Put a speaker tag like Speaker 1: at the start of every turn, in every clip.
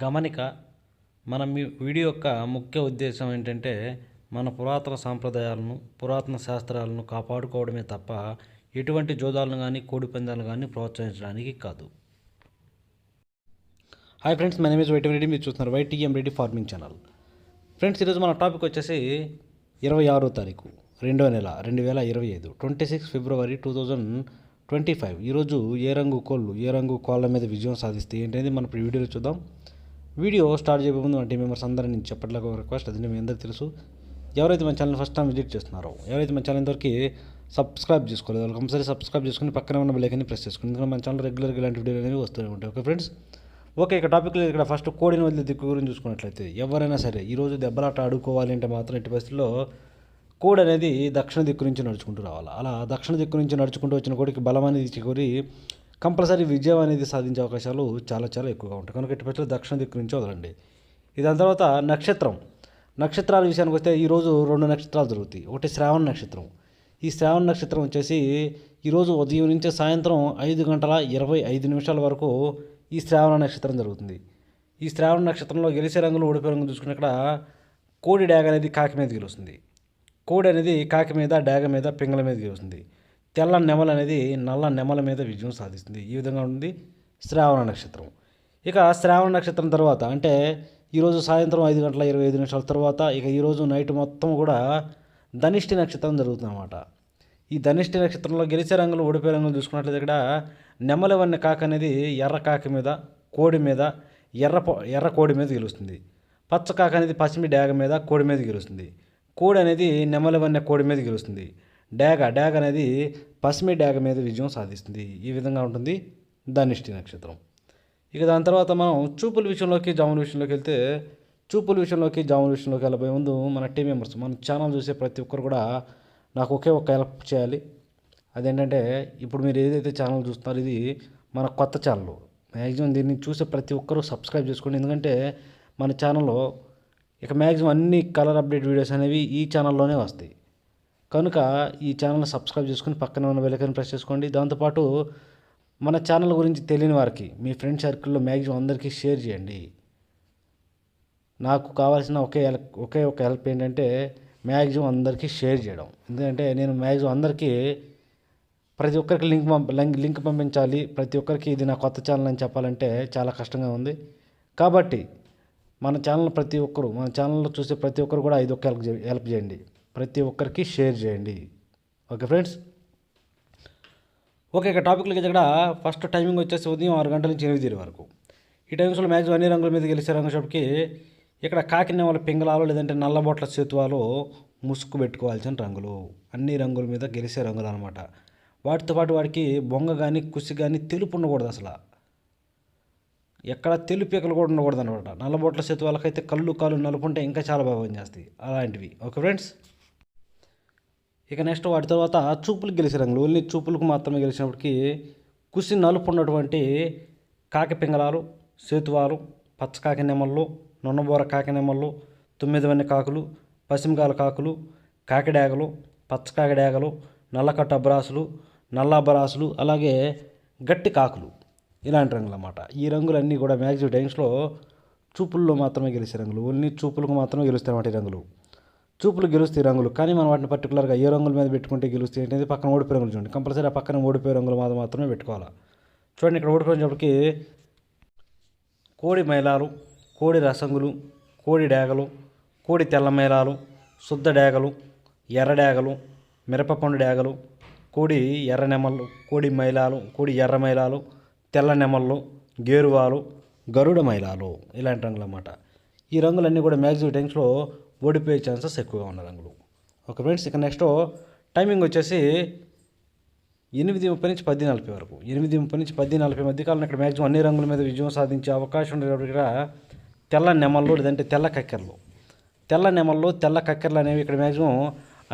Speaker 1: గమనిక మన వీడియో యొక్క ముఖ్య ఉద్దేశం ఏంటంటే మన పురాతన సాంప్రదాయాలను పురాతన శాస్త్రాలను కాపాడుకోవడమే తప్ప ఎటువంటి జోదాలను కానీ కోడిపందాలు కానీ ప్రోత్సహించడానికి కాదు. Hi friends, my name is YTM Reddy. మీరు చూస్తున్నారు YTM Reddy farming channel. Friends, ఈరోజు మన టాపిక్ వచ్చేసి 26వ తారీఖు 2వ నెల 2025 26 ఫిబ్రవరి 2025. ఈరోజు ఏ రంగు కోళ్ళ మీద విజయం సాధిస్తే ఏంటనేది మనం ఇప్పుడు వీడియోలో చూద్దాం. వీడియో స్టార్ట్ చేయబోయే ముందు మన టీం మెంబర్స్ అందరూ నేను చెప్పట్లేక ఒక రిక్వెస్ట్, అది మీ అందరికీ తెలుసు. ఎవరైతే మన ఛానల్ ఫస్ట్ టైం విజిట్ చేస్తున్నారో, ఎవరైతే మన ఛానల్ ఇంతవరకు సబ్స్క్రైబ్ చేసుకోలేదు వాళ్ళు కంపల్సరీ సబ్స్క్రైబ్ చేసుకుని పక్కనే ఉన్న బెల్ ఐకాన్ని ప్రెస్ చేసుకుని, ఎందుకంటే మన ఛానల్ రెగ్యులర్గా ఇలాంటి వీడియోలు అనేవి వస్తూనే ఉంటాయి. Okay friends, okay. ఇక టాపిక్లో ఇక్కడ ఫస్ట్ కోడిని వదిలే దిక్కు గురించి చూసుకున్నట్లయితే, ఎవరైనా సరే ఈరోజు దెబ్బలాట ఆడుకోవాలి అంటే మాత్రం ఎట్టి పరిస్థితుల్లో కోడి అనేది దక్షిణ దిక్కు నుంచి నడుచుకుంటూ రావాలి. అలా దక్షిణ దిక్కు నుంచి నడుచుకుంటూ వచ్చిన కోడికి బలం అనేది చేకూరి కంపల్సరీ విజయం అనేది సాధించే అవకాశాలు చాలా చాలా ఎక్కువగా ఉంటాయి. కనుక ఎట్టి పరిస్థితుల్లో దక్షిణ దిక్కు నుంచి వదలండి. దాని తర్వాత నక్షత్రాల విషయానికి వస్తే ఈరోజు 2 నక్షత్రాలు జరుగుతాయి. ఒకటి శ్రావణ నక్షత్రం. ఈ శ్రావణ నక్షత్రం వచ్చేసి ఈరోజు ఉదయం నుంచి సాయంత్రం 5:25 వరకు ఈ శ్రావణ నక్షత్రం జరుగుతుంది. ఈ శ్రావణ నక్షత్రంలో గెలిచే రంగులు ఓడిపోయే రంగులు చూసుకుని ఇక్కడ కోడి డాగ అనేది కాకి మీద గెలుస్తుంది. కోడి అనేది కాకి మీద, డాగ మీద, పింగళ మీద గెలుస్తుంది. తెల్ల నెమల అనేది నల్ల నెమల మీద విజయం సాధిస్తుంది. ఈ విధంగా ఉంది శ్రావణ నక్షత్రం. ఇక శ్రావణ నక్షత్రం తర్వాత అంటే ఈరోజు సాయంత్రం 5:25 తర్వాత ఇక ఈరోజు నైట్ మొత్తం కూడా ధనిష్టి నక్షత్రం జరుగుతుందన్నమాట. ఈ ధనిష్టి నక్షత్రంలో గెలిచే రంగులు ఓడిపోయే రంగులు చూసుకున్నట్లయితే ఇక్కడ నెమలి వన్న కాకి అనేది ఎర్ర కాకి మీద, కోడి మీద, ఎర్ర కోడి మీద గెలుస్తుంది. పచ్చ కాకి అనేది పసిమి డాగ మీద, కోడి మీద గెలుస్తుంది. కోడి అనేది నెమలి వన్న కోడి మీద గెలుస్తుంది. డాగ అనేది పసిమి డాగ మీద విజయం సాధిస్తుంది. ఈ విధంగా ఉంటుంది ధనిష్టి నక్షత్రం. ఇక దాని తర్వాత మనం చూపుల విషయంలోకి జాముల విషయంలోకి వెళ్తే, జాముల విషయంలోకి వెళ్ళబోయే ముందు మన టీం మెంబర్స్, మన ఛానల్ చూసే ప్రతి ఒక్కరు కూడా నాకు ఒకే ఒక్క హెల్ప్ చేయాలి. అదేంటంటే, ఇప్పుడు మీరు ఏదైతే ఛానల్ చూస్తున్నారో ఇది మన కొత్త ఛానల్. మ్యాక్సిమం దీన్ని చూసే ప్రతి ఒక్కరూ సబ్స్క్రైబ్ చేసుకోండి. ఎందుకంటే మన ఛానల్లో ఇక మ్యాక్సిమం అన్ని కలర్ అప్డేట్ వీడియోస్ అనేవి ఈ ఛానల్లోనే వస్తాయి. కనుక ఈ ఛానల్ని సబ్స్క్రైబ్ చేసుకుని పక్కన ఉన్న బెల్ ఐకాన్ ప్రెస్ చేసుకోండి. దాంతోపాటు మన ఛానల్ గురించి తెలియని వారికి మీ ఫ్రెండ్ సర్కిల్లో మ్యాక్సిమం అందరికీ షేర్ చేయండి. నాకు కావాల్సిన ఒకే ఒక హెల్ప్ ఏంటంటే మ్యాక్సిమం అందరికీ షేర్ చేయడం. ఎందుకంటే నేను మ్యాక్సిమం అందరికీ ప్రతి ఒక్కరికి లింక్ పంపించాలి. ప్రతి ఒక్కరికి ఇది నా కొత్త ఛానల్ అని చెప్పాలంటే చాలా కష్టంగా ఉంది. కాబట్టి మన ఛానల్లో చూసే ప్రతి ఒక్కరు కూడా ఇది ఒక హెల్ప్ చేయండి. ప్రతి ఒక్కరికి షేర్ చేయండి. Okay friends, okay. ఇక టాపిక్లకి ఇక్కడ ఫస్ట్ టైమింగ్ వచ్చేసి ఉదయం 6 గంటల నుంచి 8 వరకు. ఈ టైమ్స్లో మ్యాక్సిమం అన్ని రంగుల మీద గెలిచే రంగషాప్కి ఇక్కడ కాకినెమల పింగళాలు లేదంటే నల్లబొట్ల సేతువాలు ముసుగు పెట్టుకోవాల్సిన రంగులు. అన్ని రంగుల మీద గెలిచే రంగులు అనమాట. వాటితో పాటు వాడికి బొంగ కానీ కుసి కానీ తెలుపు ఉండకూడదు. అసలు ఎక్కడ తెలుపు పీకలు కూడా ఉండకూడదు అనమాట. నల్లబొట్ల సేతువాలకైతే కాలు నలుపు ఉంటే ఇంకా చాలా బాగా పనిచేస్తాయి అలాంటివి. ఓకే ఫ్రెండ్స్, ఇక నెక్స్ట్ వాటి తర్వాత చూపులకు గెలిచే రంగులు. ఓన్లీ చూపులకు మాత్రమే గెలిచినప్పటికీ కుసి నలుపు ఉన్నటువంటి కాకి పింగళాలు, సేతువాలు, పచ్చకాకి నెమళ్ళు, నొన్నబోర కాకి నెమళ్ళు, 9 వన్నె కాకులు, పశ్చిమకాల కాకులు, కాకిడాగలు, పచ్చకాకి డాగలు, నల్లకట్ట అబ్రాసులు, నల్ల అబ్రాసులు, అలాగే గట్టి కాకులు, ఇలాంటి రంగులు అన్నమాట. ఈ రంగులన్నీ కూడా మ్యాక్సిమం టైమ్స్లో చూపుల్లో మాత్రమే గెలిచే రంగులు. ఓన్లీ చూపులకు మాత్రమే గెలుస్తాయి అన్నమాట ఈ రంగులు. చూపులు గెలుస్తాయి రంగులు, కానీ మనం వాటిని పర్టికులర్గా ఏ రంగుల మీద పెట్టుకుంటే గెలుస్తాయి అనేది పక్కన ఓడిపోయే రంగులు చూడండి. కంపల్సరీ ఆ పక్కన ఓడిపోయే రంగులు మాత్రమే పెట్టుకోవాలి. చూడండి, ఇక్కడ ఓడిపోయినప్పటికీ కోడి మైలాలు, కోడి రసంగులు, కోడి డాగలు, కోడి తెల్ల మైలాలు, శుద్ధ డాగలు, ఎర్ర డాగలు, మిరపపండు డాగలు, కోడి ఎర్ర నెమళ్ళు, కోడి మైలాలు, కోడి ఎర్ర మైలాలు, తెల్ల నెమళ్ళు, గేరువాలు, గరుడ మైలాలు, ఇలాంటి రంగులు అన్నమాట. ఈ రంగులన్నీ కూడా మ్యాక్సిమం టైమ్స్లో ఓడిపోయే ఛాన్సెస్ ఎక్కువగా ఉన్న రంగులు. ఓకే ఫ్రెండ్స్, ఇక నెక్స్ట్ టైమింగ్ వచ్చేసి 8:30 నుంచి 10:40 వరకు. 8:30 నుంచి 10:40 మధ్య కాలంలో ఇక్కడ మ్యాక్సిమం అన్ని రంగుల మీద విజయం సాధించే అవకాశం ఉండేటప్పుడు ఇక్కడ తెల్ల నెమళ్ళు లేదంటే తెల్ల కక్కెరలు. తెల్ల నెమళ్ళు, తెల్ల కక్కెరలు అనేవి ఇక్కడ మ్యాక్సిమం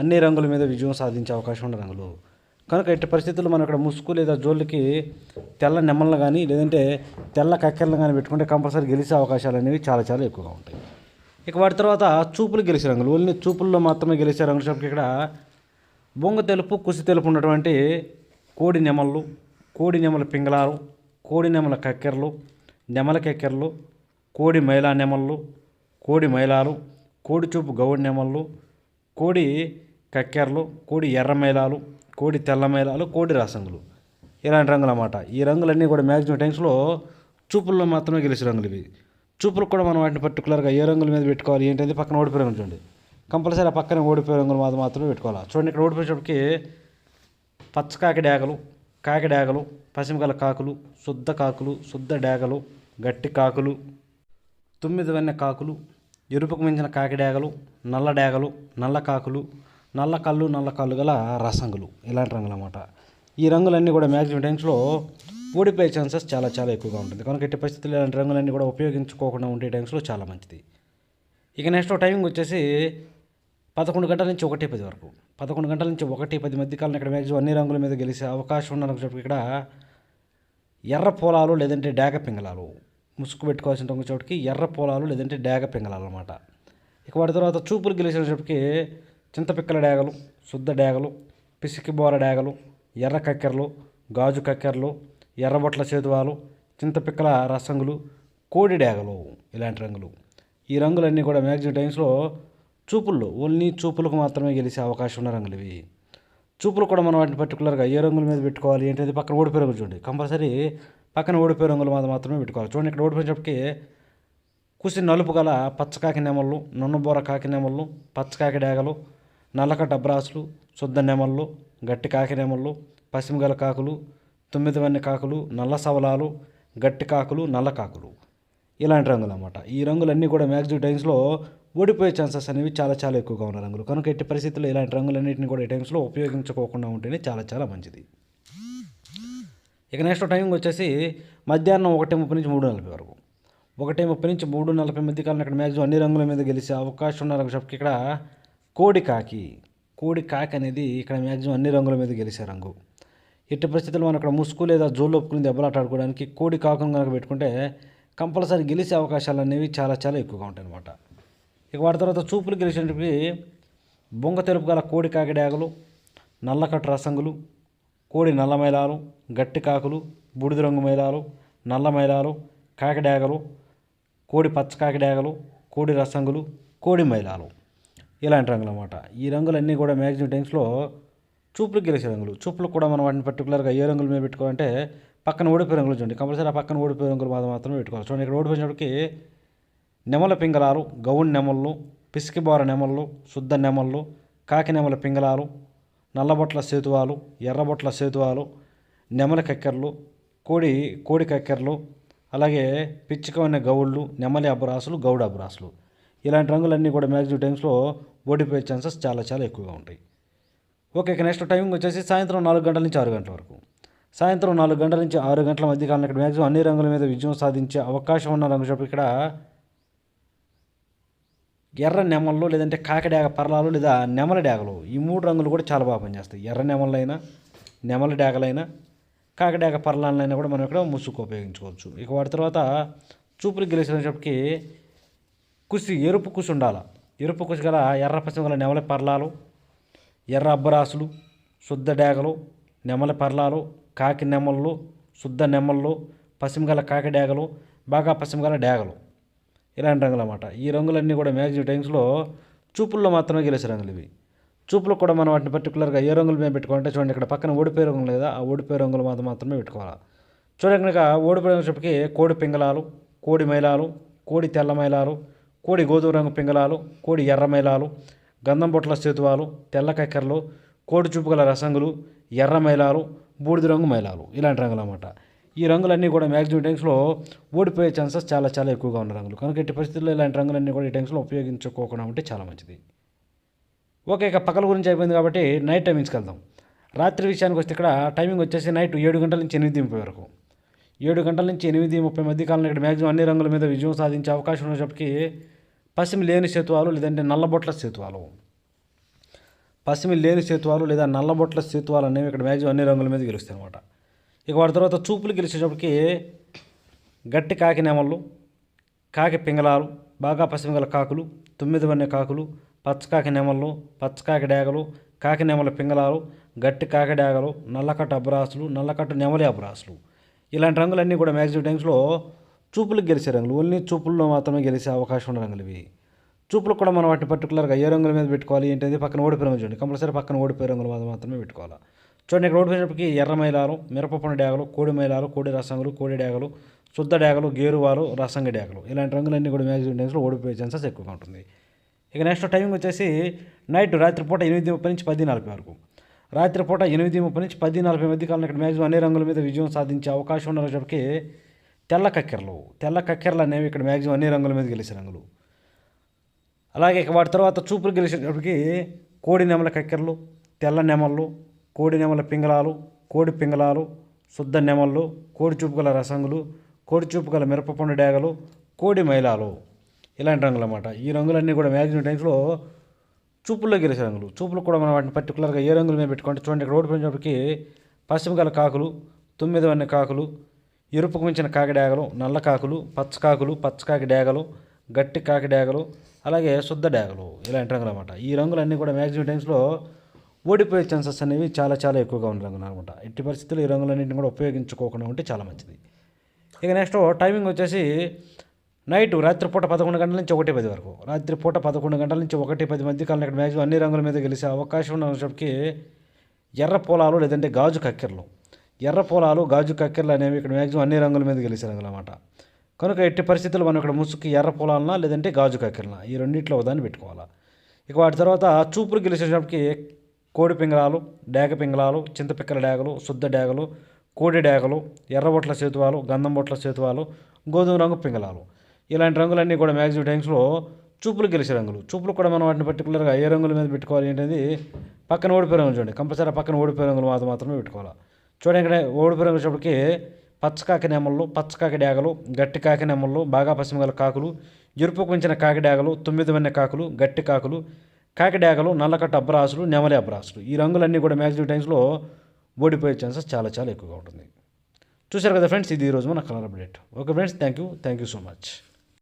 Speaker 1: అన్ని రంగుల మీద విజయం సాధించే అవకాశం ఉన్న రంగులు. కనుక ఎట్టి పరిస్థితుల్లో మనం ఇక్కడ ముసుగు లేదా జోళ్ళకి తెల్ల నెమళ్ళు కానీ లేదంటే తెల్ల కక్కెరలు కానీ పెట్టుకుంటే కంపల్సరీ గెలిచే అవకాశాలు అనేవి చాలా చాలా ఎక్కువగా ఉంటాయి. ఇక వాటి తర్వాత చూపులు గెలిచే రంగులు. ఓన్లీ చూపుల్లో మాత్రమే గెలిచే రంగుల ఇక్కడ బొంగ తెలుపు, కుసి తెలుపు ఉన్నటువంటి కోడి నెమళ్ళు, కోడి నెమల పింగళాలు, కోడి నెమల కక్కెరలు, నెమల కక్కెరలు, కోడి మైలా నెమళ్ళు, కోడి మైలాలు, కోడి చూపు గౌడి నెమళ్ళు, కోడి కక్కెరలు, కోడి ఎర్ర మైలాలు, కోడి తెల్ల మైలాలు, కోడి రసంగులు. ఇలాంటి రంగులు అన్నమాట. ఈ రంగులన్నీ కూడా మ్యాక్సిమం టైమ్స్లో చూపుల్లో మాత్రమే గెలిచే రంగులు ఇవి. చూపులకు కూడా మనం వాటిని పర్టికులర్గా ఏ రంగుల మీద పెట్టుకోవాలి ఏంటంటే పక్కన ఓడిపోయే రంగులు చూడండి. కంపల్సరీ ఆ పక్కన ఓడిపోయే రంగులు మాత్రమే పెట్టుకోవాలి. చూడండి ఇక్కడ ఓడిపోయేటప్పటికి పచ్చకాకి డేగలు, కాకి డేగలు, పసిమిగల కాకులు, శుద్ధ కాకులు, శుద్ధ డేగలు, గట్టి కాకులు, 9 వెన్న కాకులు, ఎరుపుకు మించిన కాకి డేగలు, నల్ల డేగలు, నల్ల కాకులు, నల్ల కళ్ళు గల రసంగులు. ఇలాంటి రంగులు అన్నమాట. ఈ రంగులన్నీ కూడా మ్యాక్సిమం టైమ్స్లో ఓడిపోయే ఛాన్సెస్ చాలా చాలా ఎక్కువగా ఉంటుంది. కనుక ఎట్టి పరిస్థితుల్లో ఇలాంటి రంగులన్నీ కూడా ఉపయోగించుకోకుండా ఉండే టైమ్స్లో చాలా మంచిది. ఇక నెక్స్ట్ టైమింగ్ వచ్చేసి 11 గంటల నుంచి 1:10 వరకు. 11 గంటల నుంచి 1:10 మధ్య కాలం ఇక్కడ మ్యాక్సిమం అన్ని రంగుల మీద గెలిచే అవకాశం ఉన్నదని చెప్పి ఇక్కడ ఎర్ర పొలాలు లేదంటే డేగ పింగళాలు ముసుగు పెట్టుకోవాల్సిన రంగు చోటుకి ఎర్ర పొలాలు లేదంటే డేగ పింగళాలు అన్నమాట. ఇక వాటి తర్వాత చూపులు గెలిచేటప్పటికి చింతపిక్కల డేగలు, శుద్ధ డేగలు, పిసికి బోర డేగలు, ఎర్ర కక్కెరలు, గాజు కక్కెరలు, ఎర్రబొట్ల చేతువాలు, చింతపిక్కల రసంగులు, కోడి డేగలు. ఇలాంటి రంగులు. ఈ రంగులన్నీ కూడా మ్యాక్సిమం టైమ్స్లో చూపుల్లో ఓన్లీ చూపులకు మాత్రమే గెలిచే అవకాశం ఉన్న రంగులు ఇవి. చూపులు కూడా మనం వాటిని పర్టికులర్గా ఏ రంగుల మీద పెట్టుకోవాలి ఏంటంటే పక్కన ఓడిపోయే రంగులు చూడండి. కంపల్సరీ పక్కన ఓడిపోయే రంగుల మీద మాత్రమే పెట్టుకోవాలి. చూడండి ఇక్కడ ఓడిపోయేటప్పటికి కుసి నలుపు గల పచ్చకాకి నెమళ్ళు, నున్నబోర కాకి నెమళ్ళు, పచ్చకాకి డేగలు, నల్లకట్ట అబ్రాసులు, శుద్ధ నెమళ్ళు, గట్టి కాకి నెమళ్ళు, పసిమిగల కాకులు, 9 వెన్న కాకులు, నల్ల సవలాలు, గట్టి కాకులు, నల్ల కాకులు. ఇలాంటి రంగులు అన్నమాట. ఈ రంగులన్నీ కూడా మ్యాక్సిమం టైమ్స్లో ఓడిపోయే ఛాన్సెస్ అనేవి చాలా చాలా ఎక్కువగా ఉన్న రంగులు. కనుక ఎట్టి పరిస్థితుల్లో ఇలాంటి రంగులన్నింటినీ కూడా ఈ టైమ్స్లో ఉపయోగించుకోకుండా ఉంటేనే చాలా చాలా మంచిది. ఇక నెక్స్ట్ టైమింగ్ వచ్చేసి మధ్యాహ్నం 1:30 నుంచి 3:40 వరకు. 1:30 నుంచి 3:40 మధ్య కాలం ఇక్కడ మ్యాక్సిమం అన్ని రంగుల మీద గెలిచే అవకాశం ఉన్న రంగు చెప్పి ఇక్కడ కోడి కాకి. కోడి కాకి అనేది ఇక్కడ మ్యాక్సిమం అన్ని రంగుల మీద గెలిచే రంగు. ఎట్టి పరిస్థితుల్లో మనం ఇక్కడ ముసుగు లేదా జోలు ఒప్పుకుని దెబ్బలాట ఆడుకోవడానికి కోడి కాకును కనుక పెట్టుకుంటే కంపల్సరీ గెలిచే అవకాశాలు అనేవి చాలా చాలా ఎక్కువగా ఉంటాయి అన్నమాట. ఇక వాటి తర్వాత చూపులు గెలిచేటప్పటికి బొంగ తెలుపు గల కోడి కాకి డేగలు, నల్లకట్టు రసంగులు, కోడి నల్ల మైలాలు, గట్టి కాకులు, బూడిద రంగు మైలాలు, నల్ల మైలాలు, కాకి డేగలు, కోడి పచ్చకాకి డేగలు, కోడి రసంగులు, కోడి మైలాలు. ఇలాంటి రంగులు అన్నమాట. ఈ రంగులన్నీ కూడా మ్యాక్సిమం టైమ్స్లో చూపులకు గెలిచే రంగులు. చూపులకు కూడా మనం వాటిని పర్టికులర్గా ఏ రంగుల మీద పెట్టుకోవాలంటే పక్కన ఓడిపోయే రంగులు చూడండి. కంపల్సరీ ఆ పక్కన ఓడిపోయే రంగులు మాత్రమే పెట్టుకోవాలి. చూడండి ఇక్కడ ఓడిపోయినప్పటికీ నెమల పింగళాలు, గౌన్ నెమళ్ళు, పిసికి బోర నెమళ్ళు, శుద్ధ నెమళ్ళు, కాకి నెమల పింగళాలు, నల్లబొట్ల సేతువాలు, ఎర్రబొట్ల సేతువాలు, నెమల కక్కెరలు, కోడి కక్కెరలు, అలాగే పిచ్చికమైన గౌళ్ళు, నెమలి అబ్బరాసులు, గౌడ అబ్బరాసులు. ఇలాంటి రంగులన్నీ కూడా మ్యాక్సిమం టైమ్స్లో ఓడిపోయే ఛాన్సెస్ చాలా చాలా ఎక్కువగా ఉంటాయి. ఓకే, ఇక నెక్స్ట్ టైమింగ్ వచ్చేసి సాయంత్రం 4 గంటల నుంచి 6 గంటల వరకు. సాయంత్రం 4 గంటల నుంచి 6 గంటల మధ్య కాలం ఇక్కడ మ్యాక్సిమం అన్ని రంగుల మీద విజయం సాధించే అవకాశం ఉన్న రంగు చెప్పి ఇక్కడ ఎర్ర నెమళ్ళు లేదంటే కాకిడేగ పర్లాలు లేదా నెమల డేగలు. ఈ 3 రంగులు కూడా చాలా బాగా పనిచేస్తాయి. ఎర్ర నెమళ్ళైనా, నెమల డేగలైనా, కాకిడేగ పర్లాలైనా కూడా మనం ఇక్కడ ముసుగు ఉపయోగించుకోవచ్చు. ఇక వాటి తర్వాత చూపులు గెలిచేటప్పటికి ఎరుపు కుసి ఉండాలి. ఎరుపు కుసి గల ఎర్ర పశ్చిమ గల నెమల పర్లాలు, ఎర్ర అబ్బరాసులు, శుద్ధ డేగలు, నెమల పర్లాలు, కాకి నెమళ్ళు, శుద్ధ నెమళ్ళు, పశ్చిమగల కాకి డేగలు, బాగా పశ్చిమగల డేగలు. ఇలాంటి రంగులు అన్నమాట. ఈ రంగులన్నీ కూడా మ్యాక్సిమం టైమ్స్లో చూపుల్లో మాత్రమే గెలిచే రంగులు ఇవి. చూపులు కూడా మనం వాటిని పర్టికులర్గా ఏ రంగుల మీద పెట్టుకోవాలంటే చూడండి ఇక్కడ పక్కన ఓడిపోయే రంగులు లేదా ఆ ఓడిపోయే రంగులు మాత్రమే పెట్టుకోవాలి. చూడండి కనుక ఓడిపోయేటప్పటికి కోడి పింగళాలు, కోడి మైలాలు, కోడి తెల్ల మైలాలు, కోడి గోధుమ రంగు పింగళాలు, కోడి ఎర్ర మైలాలు, గంధం బొట్ల సేతువాలు, తెల్ల కక్కెరలు, కోడి చూపు గల రసంగులు, ఎర్ర మైలాలు, బూడిద రంగు మైలాలు. ఇలాంటి రంగులు అన్నమాట. ఈ రంగులన్నీ కూడా మ్యాక్సిమం టైమ్స్లో ఓడిపోయే ఛాన్సెస్ చాలా చాలా ఎక్కువగా ఉన్న రంగులు. కనుక ఎట్టి పరిస్థితుల్లో ఇలాంటి రంగులన్నీ కూడా ఈ టైమ్స్లో ఉపయోగించుకోకుండా ఉంటే చాలా మంచిది. ఓకే, ఇక పగల గురించి అయిపోయింది కాబట్టి నైట్ టైమింగ్స్కి వెళ్దాం. రాత్రి విషయానికి వస్తే ఇక్కడ టైమింగ్ వచ్చేసి నైట్ 7 గంటల నుంచి 8:30 వరకు. 7 గంటల నుంచి 8:30 మధ్య కాలంలో ఇక్కడ మ్యాక్సిమం అన్ని రంగుల మీద విజయం సాధించే అవకాశం ఉన్నప్పటికీ పసిమి లేని సేతువాలు లేదంటే నల్లబొట్ల సేతువాలు. పసిమి లేని సేతువాలు లేదా నల్లబొట్ల సేతువాలు అనేవి ఇక్కడ మ్యాక్సిమం అన్ని రంగుల మీద గెలుస్తాయి అనమాట. ఇక వాటి తర్వాత చూపులు గెలిచేటప్పటికి గట్టి కాకి నెమళ్ళు, కాకి పింగళాలు, బాగా పసిమిగల కాకులు, 9 వన్నె కాకులు, పచ్చకాకి నెమళ్ళు, పచ్చకాకి డేగలు, కాకి నెమల పింగళాలు, గట్టి కాకి డేగలు, నల్లకట్టు అబ్రాసులు, నల్లకట్టు నెమలి అబ్రాసులు. ఇలాంటి రంగులన్నీ కూడా మ్యాక్సిమం టైమ్స్లో చూపులకు గెలిచే రంగులు, ఓన్లీ చూపుల్లో మాత్రమే గెలిచే అవకాశం ఉన్న రంగులు ఇవి. చూపులకు కూడా మనం వాటిని పర్టికులర్గా ఏ రంగుల మీద పెట్టుకోవాలి ఏంటంటే పక్కన ఓడిపోయే రంగులు చూడండి, కంపల్సరీ పక్కన ఓడిపోయే రంగులు మాత్రమే పెట్టుకోవాలి. చూడండి, ఇక్కడ ఓడిపోయినప్పటికీ ఎర్ర మైలాలు, మిరపపండు డేగలు, కోడి మైలాలు, కోడి రసంగులు, కోడి డేగలు, శుద్ధ డేగలు, గేరువాలు, రసంగ డేగలు, ఇలాంటి రంగులన్నీ కూడా మ్యాక్సిమం టైమ్స్లో ఓడిపోయే ఛాన్సెస్ ఎక్కువగా ఉంటుంది. ఇక నెక్స్ట్ టైమింగ్ వచ్చేసి నైట్ రాత్రిపూట 8:30 నుంచి 10:40 వరకు. రాత్రిపూట 8:30 నుంచి 10:40 మధ్య కాలంలో ఇక్కడ మ్యాక్సిమం అన్ని రంగుల మీద విజయం సాధించే అవకాశం ఉన్నప్పటికీ తెల్ల కక్కెరలు అనేవి ఇక్కడ మ్యాక్సిమం అన్ని రంగుల మీద గెలిచే రంగులు. అలాగే ఇక వాటి తర్వాత చూపులు గెలిచేటప్పటికి కోడి నెమల కక్కెరలు, తెల్ల నెమళ్ళు, కోడి నెమల పింగళాలు, కోడి పింగళాలు, శుద్ధ నెమళ్ళు, కోడి చూపు గల రసంగులు, కోడి చూపు గల మిరపపండు డేగలు, కోడి మైలాలు, ఇలాంటి రంగులు అన్నమాట. ఈ రంగులన్నీ కూడా మ్యాక్సిమం టైమ్స్లో చూపుల్లో గెలిచే రంగులు. చూపులు కూడా మనం వాటిని పర్టికులర్గా ఏ రంగుల మీద పెట్టుకుంటే చూడండి, ఇక్కడ ఓడిపోయినప్పటికీ పశ్చిమ గల కాకులు, 9 వన్నె కాకులు, ఎరుపుకు మించిన కాకి డేగలు, నల్ల కాకులు, పచ్చకాకి డేగలు, గట్టి కాకి డేగలు, అలాగే శుద్ధ డేగలు, ఇలాంటి రంగులు అన్నమాట. ఈ రంగులన్నీ కూడా మ్యాక్సిమం టైమ్స్లో ఓడిపోయే ఛాన్సెస్ అనేవి చాలా చాలా ఎక్కువగా ఉన్న రంగులు అనమాట. ఎట్టి పరిస్థితుల్లో ఈ రంగులన్నింటిని కూడా ఉపయోగించుకోకుండా ఉంటే చాలా మంచిది. ఇక నెక్స్ట్ టైమింగ్ వచ్చేసి నైట్ రాత్రిపూట 11 గంటల నుంచి 1:10 వరకు. రాత్రిపూట 11 గంటల నుంచి 1:10 మధ్య కాలంలో ఇక్కడ మ్యాక్సిమం అన్ని రంగుల మీద గెలిచే అవకాశం ఉన్నప్పటికీ ఎర్ర పొలాలు లేదంటే గాజు కక్కెరలు, గాజు కక్కెరలు అనేవి ఇక్కడ మ్యాక్సిమం అన్ని రంగుల మీద గెలిచే రంగులు అన్నమాట. కనుక ఎట్టి పరిస్థితుల్లో మనం ఇక్కడ ముసుగుకి ఎర్ర పొలాలనా లేదంటే గాజు కక్కెరలనా ఈ రెండింటిలో ఒకదాన్ని పెట్టుకోవాలా. ఇక వాటి తర్వాత చూపులు గెలిచేటప్పటికి కోడి పింగళాలు, డేగ పింగళాలు, చింతపిక్కల డేగలు, శుద్ధ డేగలు, కోడి డేగలు, ఎర్రబొట్ల సేతువాలు, గంధం బొట్ల సేతువాలు, గోధుమ రంగు పింగళాలు, ఇలాంటి రంగులన్నీ కూడా మ్యాక్సిమం టైమ్స్లో చూపులు గెలిచే రంగులు. చూపులు కూడా మనం వాటిని పర్టికులర్గా ఏ రంగుల మీద పెట్టుకోవాలి ఏంటది పక్కన ఓడిపోయే రంగులు చూడండి, కంపల్సరీ పక్కన ఓడిపోయే రంగులు మాత్రమే పెట్టుకోవాలి. చూడండి, ఇక్కడ ఓడిపోయే రంగులు వచ్చేప్పటికి పచ్చకాకి నెమళ్ళు, పచ్చకాకి డేగలు, గట్టి కాకి నెమళ్ళు, బాగా పశ్చిమ గల కాకులు, ఎరుపుకు మించిన కాకి డేగలు, 9 వన్నె కాకులు, గట్టి కాకులు, కాకి డేగలు, నల్లకట్ట అబ్రాసులు, నెమలి అబ్రాసులు, ఈ రంగులన్నీ కూడా మ్యాక్సిమం టైమ్స్లో ఓడిపోయే ఛాన్సెస్ చాలా చాలా ఎక్కువగా ఉంటుంది. చూశారు కదా ఫ్రెండ్స్, ఇది ఈరోజు మన colour update. Okay friends, thank you so much.